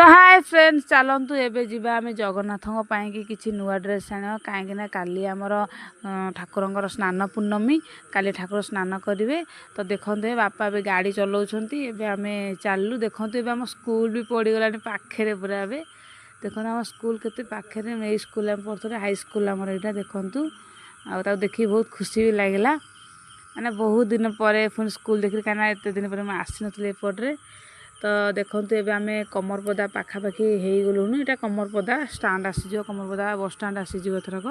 तो hi friends चलतु एबे जीवा आम जगन्नाथ कि नुआ ड्रेस आण कहीं काली आमर ठाकुर स्नान पूर्णमी काली ठाकुर स्नान करेंगे। तो देखते बापा ए गाड़ी चलाउछंती एबे आमे चलू देखते एबे आम स्कूल भी पड़गला पाखे पूरा ए देखते आम स्कूल केते पाखे यही स्कूल आम पढ़ते हाई स्कूल आमर यहाँ देखूँ आ देखिए बहुत खुशी भी लगला मैंने बहुत दिन पर पुणी स्कूल देखिए कहीं एत दिन पर आसी नी एपटे। तो देखते एबे आमे कमरपदा पाखापाखि हो गलुनु यहाँ कमरपदा स्टाण्ड आसीज कमरपदा बस स्टाण्ड आसीज एथरक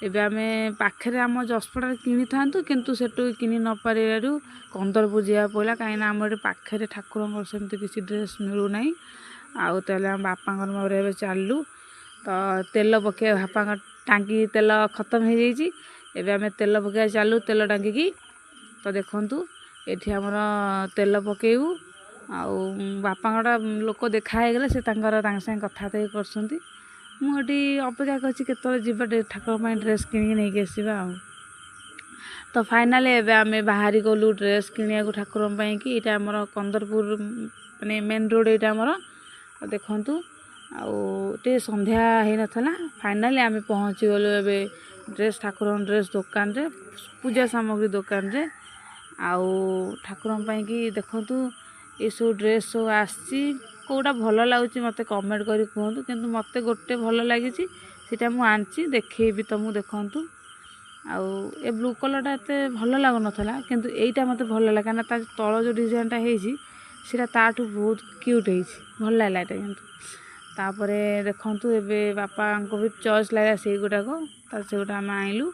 एबे आमे पाखे आम जसपड़ा किनी था किंतु सेटू किनी न पारू कंदरपुर जावा पड़ा कहीं आम ये पाखे ठाकुर सेमती किसी ड्रेस मिलूना आउ तेल आम बापा मोर चलू। तो तेल पके बापा टांकी तेल खत्म हो जाइए एबे आमे तेल पके चलू तेल टांगी। तो देखु ये आमर तेल पकेबू आउ बापा लोक देखाई गले से संगे कथबार्ता करछंती मुझे अपेक्षा करछि केतले जीवा ठाकुर ड्रेस किनिक नहीं आसवा। तो फाइनाली एबे आमे बाहरी गलु ड्रेस किनिया ठाकुर कि यहाँ आमर कंदरपुर माने मेन रोड यहाँ आमर देखु आउ संध्या हो नाला फाइनाली आमे पहुँची गलु एबे ड्रेस ठाकुर ड्रेस दुकान रे पूजा सामग्री दुकान रे आउ ठाकुर कि देखु ये सब ड्रेस सब आसी कौटा भल लगुच मत कमेंट करी कहतु किंतु मत गोटे भल लगी सीटा मु आनी देखेबी तुमको देखु आउ ए ब्लू कलरटा एत भल लगुन किंतु एटा मत भल लगे कहीं तल जो डिजाइनटा होता ताठू बहुत क्यूट भल लगला ये किंतु तापर देखु एबे बापा को भी चॉइस लगा से गुटाक से गोटा आम आइलु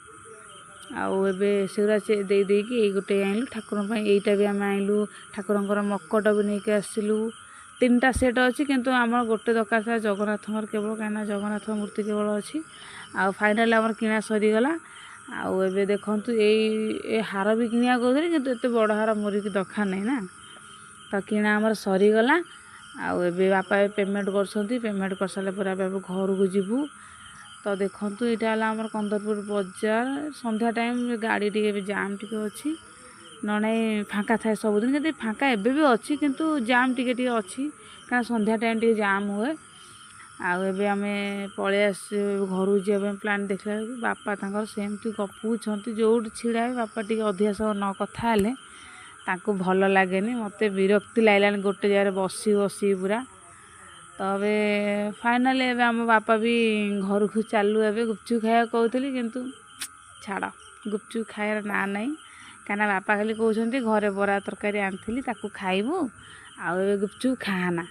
आउ एबे सेगुरा देकी गोटे आइलु ठाकुर यहीटा भी आम आइलु ठाकुर मकट भी नहीं आसलु 3टा सेट अच्छी किंतु आम गोटे दरकार था जगन्नाथ केवल कहीं जगन्नाथ मूर्ति केवल अच्छी आउ फाइनाल आम किना सरीगला आउ एबे देखु ये हार भी किनिया कहते किंतु एत बड़ हार मोर की दरकार नहीं ना। तो किना आमर सरीगला आउ एबे बापा पेमेंट पेमेंट कर सारे पर घर को जीवु। तो देखु यहाँ आम कंदरपुर बजार संध्या टाइम गाड़ी टे जाम टे अच्छी न नहीं फाँका थाए सबुदिन कि फाँका एबे भी अच्छी किंतु जाम टे अच्छी क्या संध्या टाइम टे जाम हुए आउ एबे आमे पळे आस घर जावाई प्लान देखला बापा तांकर सेमती गपुंट जो छिड़ा बापा टे अधिका सब न कथा हेले तांको भल लगे मत विरक्ति लगलानी गोटे जगह बसी बसी पूरा। तो अबे फाइनाली एबे आम बापा भी घर को चलू एबे गुपचुप खाया कहते किंतु छाड़ गुपचुप खायार ना नहीं कहीं बापा खाली कहते घरे बरा तरकारी आनी खाइबू आउ गुपचुप खाना।